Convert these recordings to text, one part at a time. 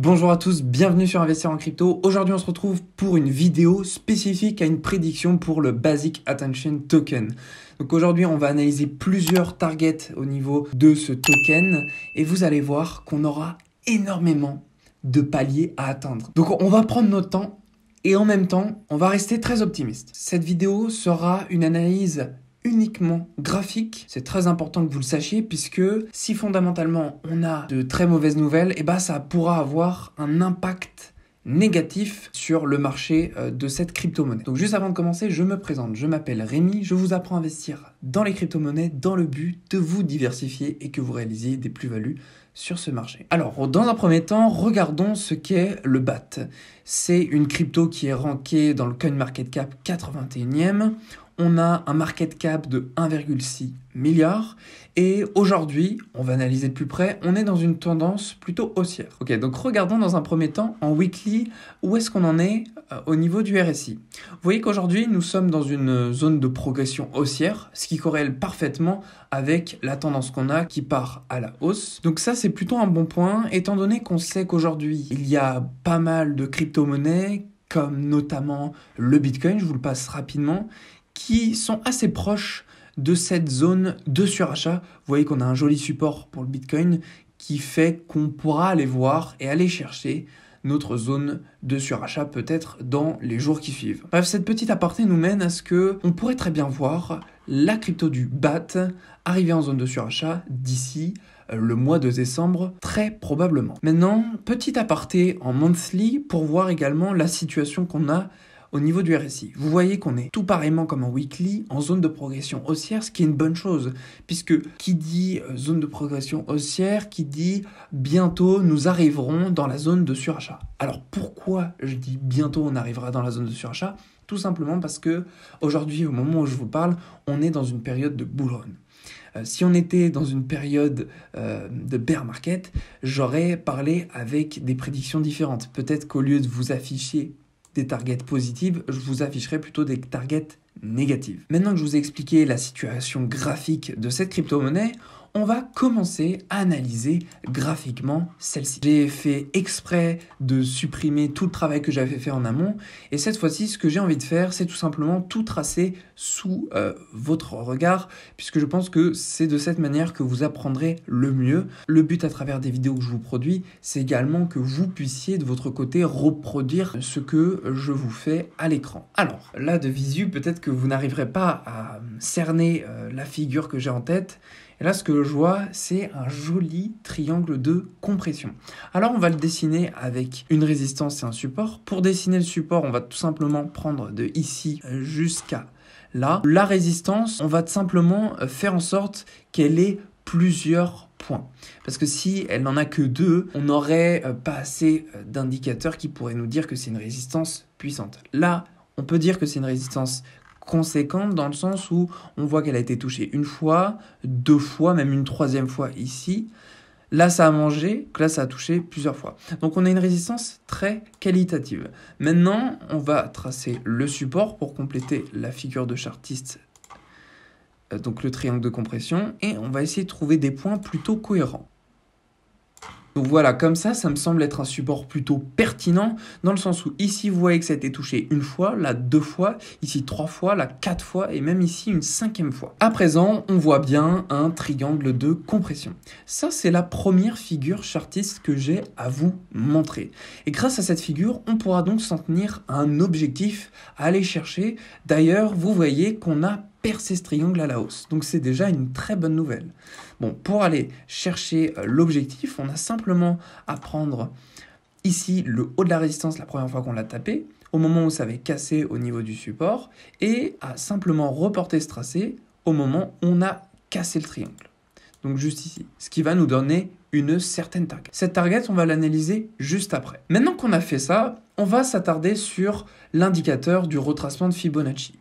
Bonjour à tous, bienvenue sur Investir en crypto. Aujourd'hui, on se retrouve pour une vidéo spécifique à une prédiction pour le Basic Attention Token. Donc aujourd'hui, on va analyser plusieurs targets au niveau de ce token et vous allez voir qu'on aura énormément de paliers à atteindre. Donc on va prendre notre temps et en même temps, on va rester très optimiste. Cette vidéo sera une analyse uniquement graphique. C'est très important que vous le sachiez puisque si fondamentalement on a de très mauvaises nouvelles, ça pourra avoir un impact négatif sur le marché de cette crypto-monnaie. Donc juste avant de commencer, je me présente, je m'appelle Rémi, je vous apprends à investir dans les crypto-monnaies dans le but de vous diversifier et que vous réalisiez des plus-values sur ce marché. Alors, dans un premier temps, regardons ce qu'est le BAT. C'est une crypto qui est rankée dans le CoinMarketCap 81e. On a un market cap de 1,6 milliard et aujourd'hui, on va analyser de plus près, on est dans une tendance plutôt haussière. Ok, donc regardons dans un premier temps en weekly où est-ce qu'on en est au niveau du RSI. Vous voyez qu'aujourd'hui, nous sommes dans une zone de progression haussière, ce qui corrèle parfaitement avec la tendance qu'on a qui part à la hausse. Donc ça, c'est plutôt un bon point, étant donné qu'on sait qu'aujourd'hui, il y a pas mal de crypto-monnaies, comme notamment le Bitcoin, je vous le passe rapidement, qui sont assez proches de cette zone de surachat. Vous voyez qu'on a un joli support pour le Bitcoin qui fait qu'on pourra aller voir et aller chercher notre zone de surachat peut-être dans les jours qui suivent. Bref, cette petite aparté nous mène à ce que on pourrait très bien voir la crypto du BAT arriver en zone de surachat d'ici le mois de décembre, très probablement. Maintenant, petit aparté en monthly pour voir également la situation qu'on a au niveau du RSI. Vous voyez qu'on est tout pareillement comme en weekly en zone de progression haussière, ce qui est une bonne chose, puisque qui dit zone de progression haussière, qui dit bientôt nous arriverons dans la zone de surachat. Alors pourquoi je dis bientôt on arrivera dans la zone de surachat? Tout simplement parce que aujourd'hui, au moment où je vous parle, on est dans une période de bull run. Si on était dans une période de bear market, j'aurais parlé avec des prédictions différentes. Peut-être qu'au lieu de vous afficher des targets positives, je vous afficherai plutôt des targets négatives. Maintenant que je vous ai expliqué la situation graphique de cette crypto-monnaie, on va commencer à analyser graphiquement celle-ci. J'ai fait exprès de supprimer tout le travail que j'avais fait en amont et cette fois-ci, ce que j'ai envie de faire, c'est tout simplement tout tracer sous votre regard puisque je pense que c'est de cette manière que vous apprendrez le mieux. Le but à travers des vidéos que je vous produis, c'est également que vous puissiez de votre côté reproduire ce que je vous fais à l'écran. Alors, là de visu, peut-être que vous n'arriverez pas à cerner la figure que j'ai en tête. Et là, ce que je vois, c'est un joli triangle de compression. Alors, on va le dessiner avec une résistance et un support. Pour dessiner le support, on va tout simplement prendre de ici jusqu'à là. La résistance, on va tout simplement faire en sorte qu'elle ait plusieurs points. Parce que si elle n'en a que deux, on n'aurait pas assez d'indicateurs qui pourraient nous dire que c'est une résistance puissante. Là, on peut dire que c'est une résistance conséquente dans le sens où on voit qu'elle a été touchée une fois, deux fois, même une troisième fois ici. Là, ça a mangé, là, ça a touché plusieurs fois. Donc, on a une résistance très qualitative. Maintenant, on va tracer le support pour compléter la figure de chartiste, donc le triangle de compression, et on va essayer de trouver des points plutôt cohérents. Donc voilà, comme ça me semble être un support plutôt pertinent, dans le sens où ici, vous voyez que ça a été touché une fois, là 2 fois, ici 3 fois, là 4 fois, et même ici une 5e fois. À présent, on voit bien un triangle de compression. Ça, c'est la première figure chartiste que j'ai à vous montrer. Et grâce à cette figure, on pourra donc s'en tenir à un objectif à aller chercher. D'ailleurs, vous voyez qu'on a percer ce triangle à la hausse. Donc c'est déjà une très bonne nouvelle. Bon, pour aller chercher l'objectif, on a simplement à prendre ici le haut de la résistance la première fois qu'on l'a tapé, au moment où ça avait cassé au niveau du support, et à simplement reporter ce tracé au moment où on a cassé le triangle. Donc juste ici, ce qui va nous donner une certaine target. Cette target, on va l'analyser juste après. Maintenant qu'on a fait ça, on va s'attarder sur l'indicateur du retracement de Fibonacci,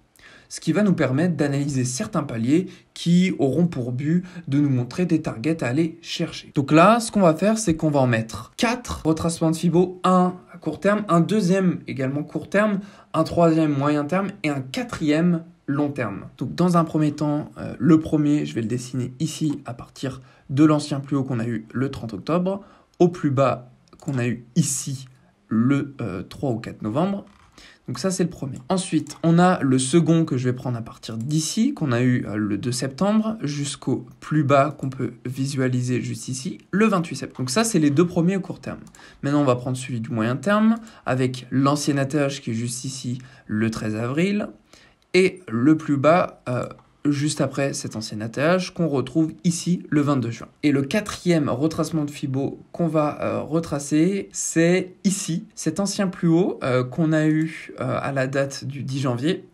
ce qui va nous permettre d'analyser certains paliers qui auront pour but de nous montrer des targets à aller chercher. Donc là, ce qu'on va faire, c'est qu'on va en mettre 4 retracements de Fibo, un à court terme, un deuxième également court terme, un troisième moyen terme et un quatrième long terme. Donc dans un premier temps, le premier, je vais le dessiner ici à partir de l'ancien plus haut qu'on a eu le 30 octobre, au plus bas qu'on a eu ici le 3 ou 4 novembre. Donc ça, c'est le premier. Ensuite, on a le second que je vais prendre à partir d'ici, qu'on a eu le 2 septembre, jusqu'au plus bas qu'on peut visualiser juste ici, le 28 septembre. Donc ça, c'est les deux premiers au court terme. Maintenant, on va prendre celui du moyen terme, avec l'ancien ATH qui est juste ici, le 13 avril, et le plus bas, juste après cet ancien ATH qu'on retrouve ici le 22 juin. Et le quatrième retracement de Fibo qu'on va retracer, c'est ici, cet ancien plus haut qu'on a eu à la date du 10 janvier,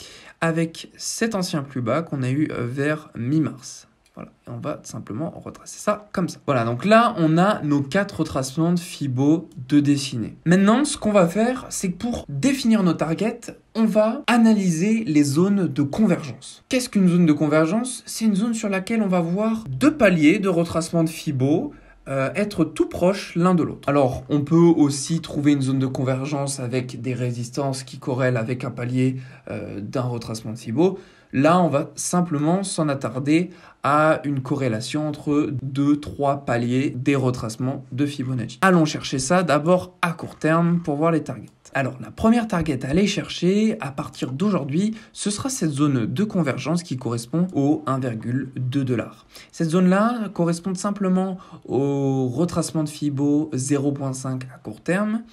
avec cet ancien plus bas qu'on a eu vers mi-mars. Voilà, et on va simplement retracer ça comme ça. Voilà, donc là, on a nos 4 retracements de Fibo de dessinée. Maintenant, ce qu'on va faire, c'est que pour définir nos targets, on va analyser les zones de convergence. Qu'est-ce qu'une zone de convergence? C'est une zone sur laquelle on va voir deux paliers de retracement de Fibo être tout proches l'un de l'autre. Alors, on peut aussi trouver une zone de convergence avec des résistances qui corrèlent avec un palier d'un retracement de Fibo. Là, on va simplement s'en attarder à une corrélation entre 2-3 paliers des retracements de Fibonacci. Allons chercher ça d'abord à court terme pour voir les targets. Alors, la première target à aller chercher à partir d'aujourd'hui, ce sera cette zone de convergence qui correspond au 1,2 $. Cette zone-là correspond simplement au retracement de Fibo 0,5 à court terme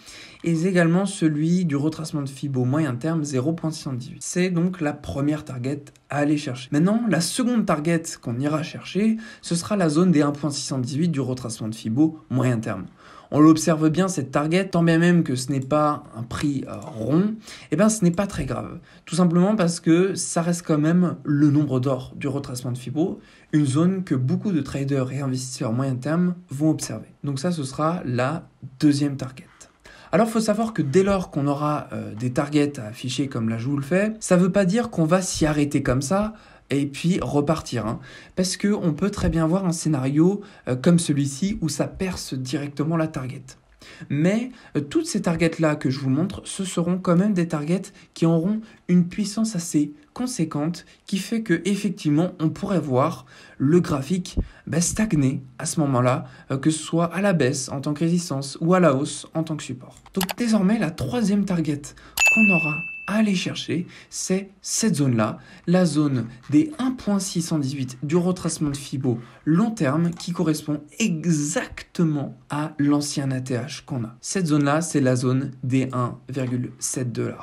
et également celui du retracement de Fibo moyen terme 0,78. C'est donc la première target à aller chercher. Maintenant, la seconde target qu'on ira chercher, ce sera la zone des 1,618 du retracement de Fibo moyen terme. On l'observe bien, cette target, tant bien même que ce n'est pas un prix rond, eh bien ce n'est pas très grave. Tout simplement parce que ça reste quand même le nombre d'or du retracement de Fibo, une zone que beaucoup de traders et investisseurs moyen terme vont observer. Donc ça, ce sera la deuxième target. Alors, il faut savoir que dès lors qu'on aura des targets à afficher comme là je vous le fais, ça ne veut pas dire qu'on va s'y arrêter comme ça et puis repartir. Parce qu'on peut très bien voir un scénario comme celui-ci où ça perce directement la target. Mais toutes ces targets-là que je vous montre, ce seront quand même des targets qui auront une puissance assez conséquente qui fait que effectivement on pourrait voir le graphique stagner à ce moment-là, que ce soit à la baisse en tant que résistance ou à la hausse en tant que support. Donc désormais la troisième target qu'on aura à aller chercher, c'est cette zone-là, la zone des 1,618 du retracement de Fibo long terme qui correspond exactement à l'ancien ATH qu'on a. Cette zone-là, c'est la zone des 1,7 $.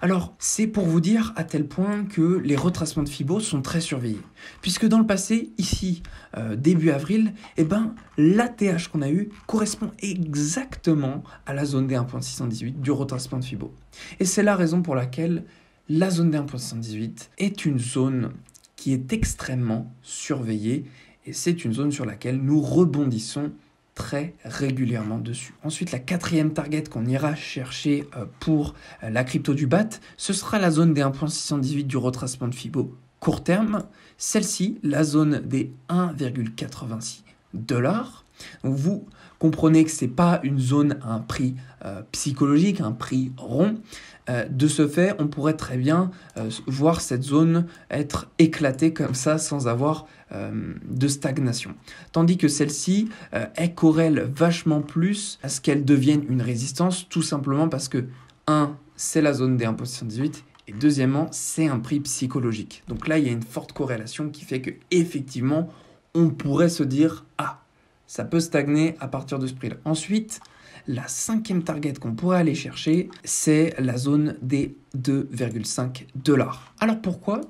Alors, c'est pour vous dire à tel point que les retracements de Fibo sont très surveillés. Puisque dans le passé, ici, début avril, l'ATH qu'on a eu correspond exactement à la zone des 1,618 du retracement de Fibo. Et c'est la raison pour laquelle la zone des 1,618 est une zone qui est extrêmement surveillée et c'est une zone sur laquelle nous rebondissons très régulièrement dessus. Ensuite, la quatrième target qu'on ira chercher pour la crypto du BAT, ce sera la zone des 1,618 du retracement de Fibo court terme. Celle-ci, la zone des 1,86 $. Donc vous comprenez que ce n'est pas une zone à un prix psychologique, un prix rond. De ce fait, on pourrait très bien voir cette zone être éclatée comme ça sans avoir de stagnation. Tandis que celle-ci, elle corrèle vachement plus à ce qu'elle devienne une résistance, tout simplement parce que, c'est la zone des 1,618 et deuxièmement, c'est un prix psychologique. Donc là, il y a une forte corrélation qui fait que effectivement, on pourrait se dire « Ah, ça peut stagner à partir de ce prix-là ». Ensuite, la cinquième target qu'on pourrait aller chercher, c'est la zone des 2,5 $. Alors pourquoi ?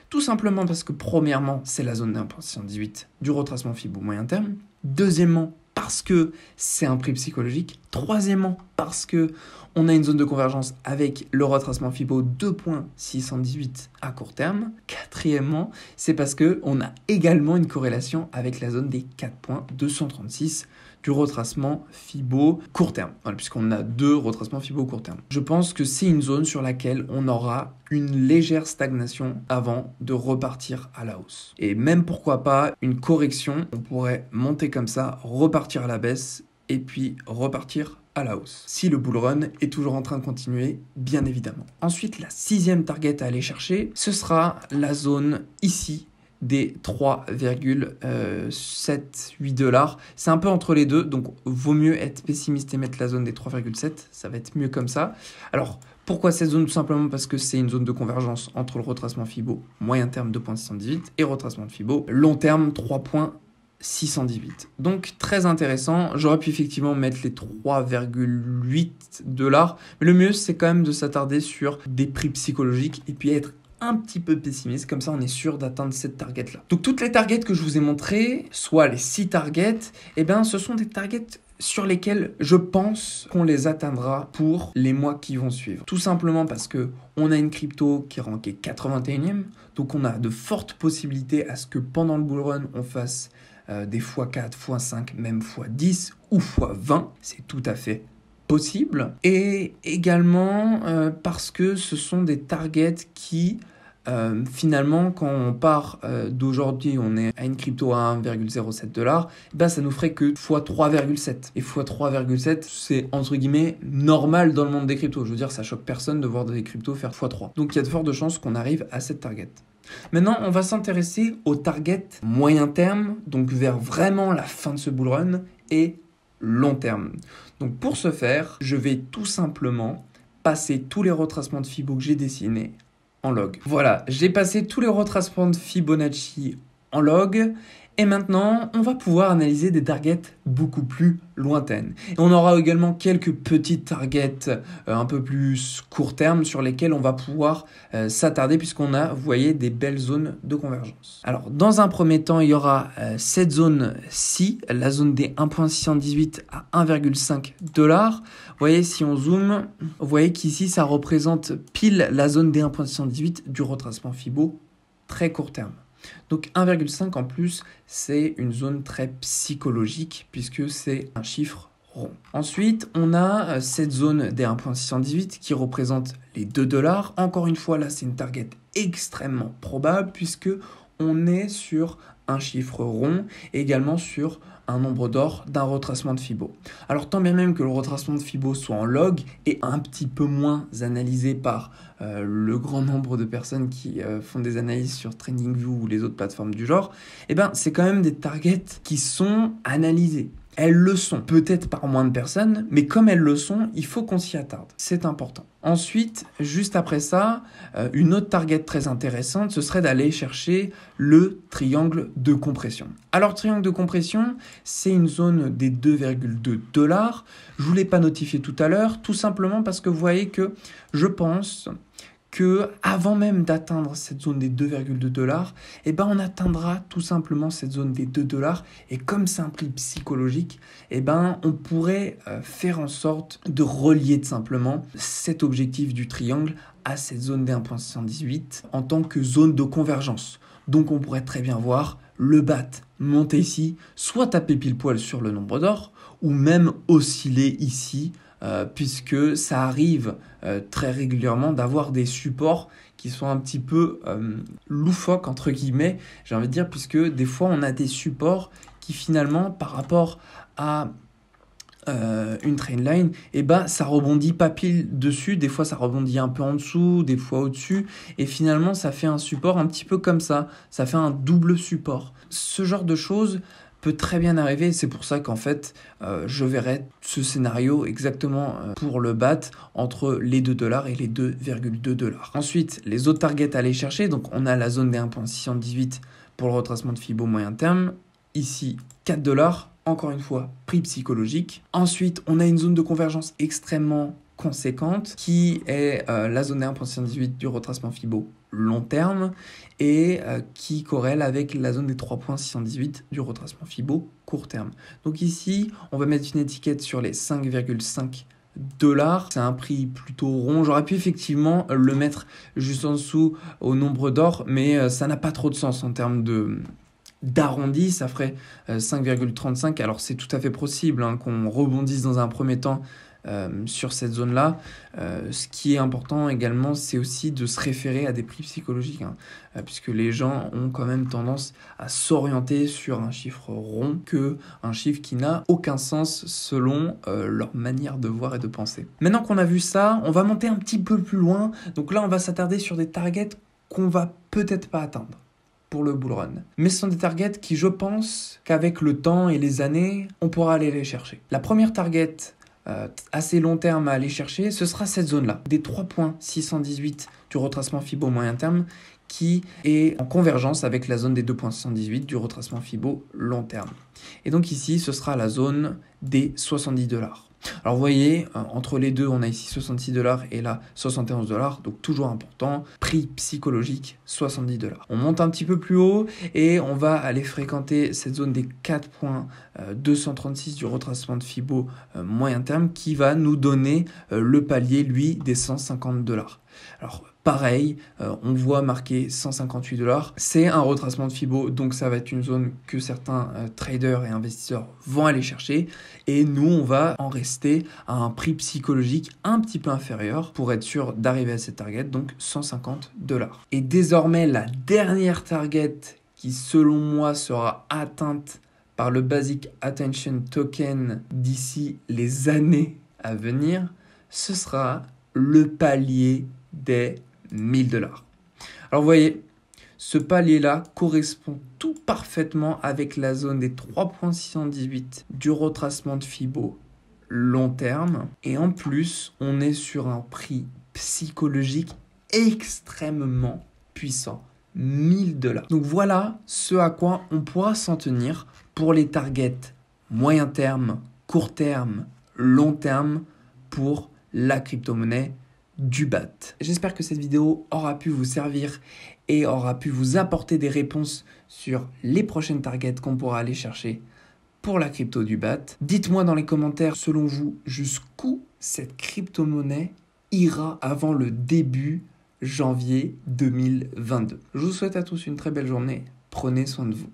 Tout simplement parce que premièrement, c'est la zone des 1,618 du retracement Fibo moyen terme. Deuxièmement, parce que c'est un prix psychologique. Troisièmement, parce que on a une zone de convergence avec le retracement Fibo 2,618 à court terme. Quatrièmement, c'est parce qu'on a également une corrélation avec la zone des 4,236 du retracement Fibo court terme, puisqu'on a deux retracements Fibo court terme. Je pense que c'est une zone sur laquelle on aura une légère stagnation avant de repartir à la hausse. Et même pourquoi pas une correction, on pourrait monter comme ça, repartir à la baisse et puis repartir à la hausse. Si le bull run est toujours en train de continuer, bien évidemment. Ensuite, la sixième target à aller chercher, ce sera la zone ici des 3,78 $. C'est un peu entre les deux, donc vaut mieux être pessimiste et mettre la zone des 3,7. Ça va être mieux comme ça. Alors, pourquoi cette zone? Tout simplement parce que c'est une zone de convergence entre le retracement Fibo moyen terme 2,618 et retracement de Fibo long terme 3,618. Donc très intéressant. J'aurais pu effectivement mettre les 3,8 $, mais le mieux c'est quand même de s'attarder sur des prix psychologiques et puis être un petit peu pessimiste, comme ça on est sûr d'atteindre cette target là. Donc toutes les targets que je vous ai montrées, soit les 6 targets, eh bien ce sont des targets sur lesquels je pense qu'on les atteindra pour les mois qui vont suivre. Tout simplement parce que on a une crypto qui est rankée 81e, donc on a de fortes possibilités à ce que pendant le bull run, on fasse des x4, x5, même x10 ou x20. C'est tout à fait possible. Et également parce que ce sont des targets qui finalement, quand on part d'aujourd'hui, on est à une crypto à 1,07 $, ben ça nous ferait que x 3,7. Et x 3,7, c'est entre guillemets normal dans le monde des cryptos. Je veux dire, ça choque personne de voir des cryptos faire x 3. Donc il y a de fortes chances qu'on arrive à cette target. Maintenant, on va s'intéresser au target moyen terme, donc vers vraiment la fin de ce bull run, et long terme. Donc pour ce faire, je vais tout simplement passer tous les retracements de Fibo que j'ai dessinés en log. Voilà, j'ai passé tous les retracements de Fibonacci en log. Et maintenant, on va pouvoir analyser des targets beaucoup plus lointaines. Et on aura également quelques petites targets un peu plus court terme sur lesquels on va pouvoir s'attarder puisqu'on a, vous voyez, des belles zones de convergence. Alors, dans un premier temps, il y aura cette zone-ci, la zone des 1,618 à 1,5 $. Vous voyez, si on zoome, vous voyez qu'ici, ça représente pile la zone des 1,618 du retracement Fibo très court terme. Donc 1,5 en plus, c'est une zone très psychologique puisque c'est un chiffre rond. Ensuite, on a cette zone des 1,618 qui représente les 2 $. Encore une fois, là, c'est une target extrêmement probable puisque on est sur un chiffre rond et également sur un nombre d'or d'un retracement de Fibo. Alors tant bien même que le retracement de Fibo soit en log et un petit peu moins analysé par le grand nombre de personnes qui font des analyses sur TradingView ou les autres plateformes du genre, eh ben, c'est quand même des targets qui sont analysés. Elles le sont, peut-être par moins de personnes, mais comme elles le sont, il faut qu'on s'y attarde. C'est important. Ensuite, juste après ça, une autre target très intéressante, ce serait d'aller chercher le triangle de compression. Alors, triangle de compression, c'est une zone des 2,2 $. Je ne vous l'ai pas notifié tout à l'heure, tout simplement parce que vous voyez que je pense que avant même d'atteindre cette zone des 2,2 $, eh ben on atteindra tout simplement cette zone des 2 $. Et comme c'est un prix psychologique, eh ben on pourrait faire en sorte de relier tout simplement cet objectif du triangle à cette zone des 1,618 en tant que zone de convergence. Donc on pourrait très bien voir le BAT monter ici, soit taper pile poil sur le nombre d'or, ou même osciller ici, puisque ça arrive très régulièrement d'avoir des supports qui sont un petit peu loufoques, entre guillemets, j'ai envie de dire, puisque des fois on a des supports qui finalement, par rapport à une trendline, et bah ça rebondit pas pile dessus, des fois ça rebondit un peu en dessous, des fois au-dessus, et finalement ça fait un support un petit peu comme ça fait un double support. Ce genre de choses peut très bien arriver, c'est pour ça qu'en fait je verrai ce scénario exactement pour le BAT entre les 2 $ et les 2,2 $. Ensuite, les autres targets à aller chercher, donc on a la zone des 1,618 pour le retracement de Fibo moyen terme, ici 4 $, encore une fois prix psychologique. Ensuite, on a une zone de convergence extrêmement conséquente qui est la zone des 1,618 du retracement Fibo long terme et qui corrèle avec la zone des 3,618 du retracement Fibo court terme. Donc ici, on va mettre une étiquette sur les 5,5 $. C'est un prix plutôt rond. J'aurais pu effectivement le mettre juste en dessous au nombre d'or, mais ça n'a pas trop de sens en termes d'arrondi, ça ferait 5,35. Alors c'est tout à fait possible qu'on rebondisse dans un premier temps sur cette zone-là. Ce qui est important également, c'est aussi de se référer à des prix psychologiques, puisque les gens ont quand même tendance à s'orienter sur un chiffre rond que un chiffre qui n'a aucun sens selon leur manière de voir et de penser. Maintenant qu'on a vu ça, on va monter un petit peu plus loin. Donc là, on va s'attarder sur des targets qu'on va peut-être pas atteindre. pour le bull run. Mais ce sont des targets qui, je pense, qu'avec le temps et les années, on pourra aller les chercher. La première target assez long terme à aller chercher, ce sera cette zone-là, des 3.618 du retracement Fibo moyen terme, qui est en convergence avec la zone des 2.78 du retracement Fibo long terme. Et donc ici, ce sera la zone des 70$. Alors vous voyez, entre les deux, on a ici 66$ et là 71$, donc toujours important. Prix psychologique, 70$. On monte un petit peu plus haut et on va aller fréquenter cette zone des 4.236 du retracement de Fibo moyen terme qui va nous donner le palier, lui, des 150$. Alors pareil, on voit marqué 158$. C'est un retracement de Fibo, donc ça va être une zone que certains traders et investisseurs vont aller chercher. Et nous, on va en rester à un prix psychologique un petit peu inférieur pour être sûr d'arriver à cette target, donc 150$. Et désormais, la dernière target qui, selon moi, sera atteinte par le Basic Attention Token d'ici les années à venir, ce sera le palier des 1000$. Alors vous voyez, ce palier-là correspond tout parfaitement avec la zone des 3.618 du retracement de Fibo long terme. Et en plus, on est sur un prix psychologique extrêmement puissant, 1000$. Donc voilà ce à quoi on pourra s'en tenir pour les targets moyen terme, court terme, long terme pour la crypto-monnaie du BAT. J'espère que cette vidéo aura pu vous servir et aura pu vous apporter des réponses sur les prochaines targets qu'on pourra aller chercher pour la crypto du BAT. Dites-moi dans les commentaires, selon vous, jusqu'où cette crypto-monnaie ira avant le début janvier 2022. Je vous souhaite à tous une très belle journée. Prenez soin de vous.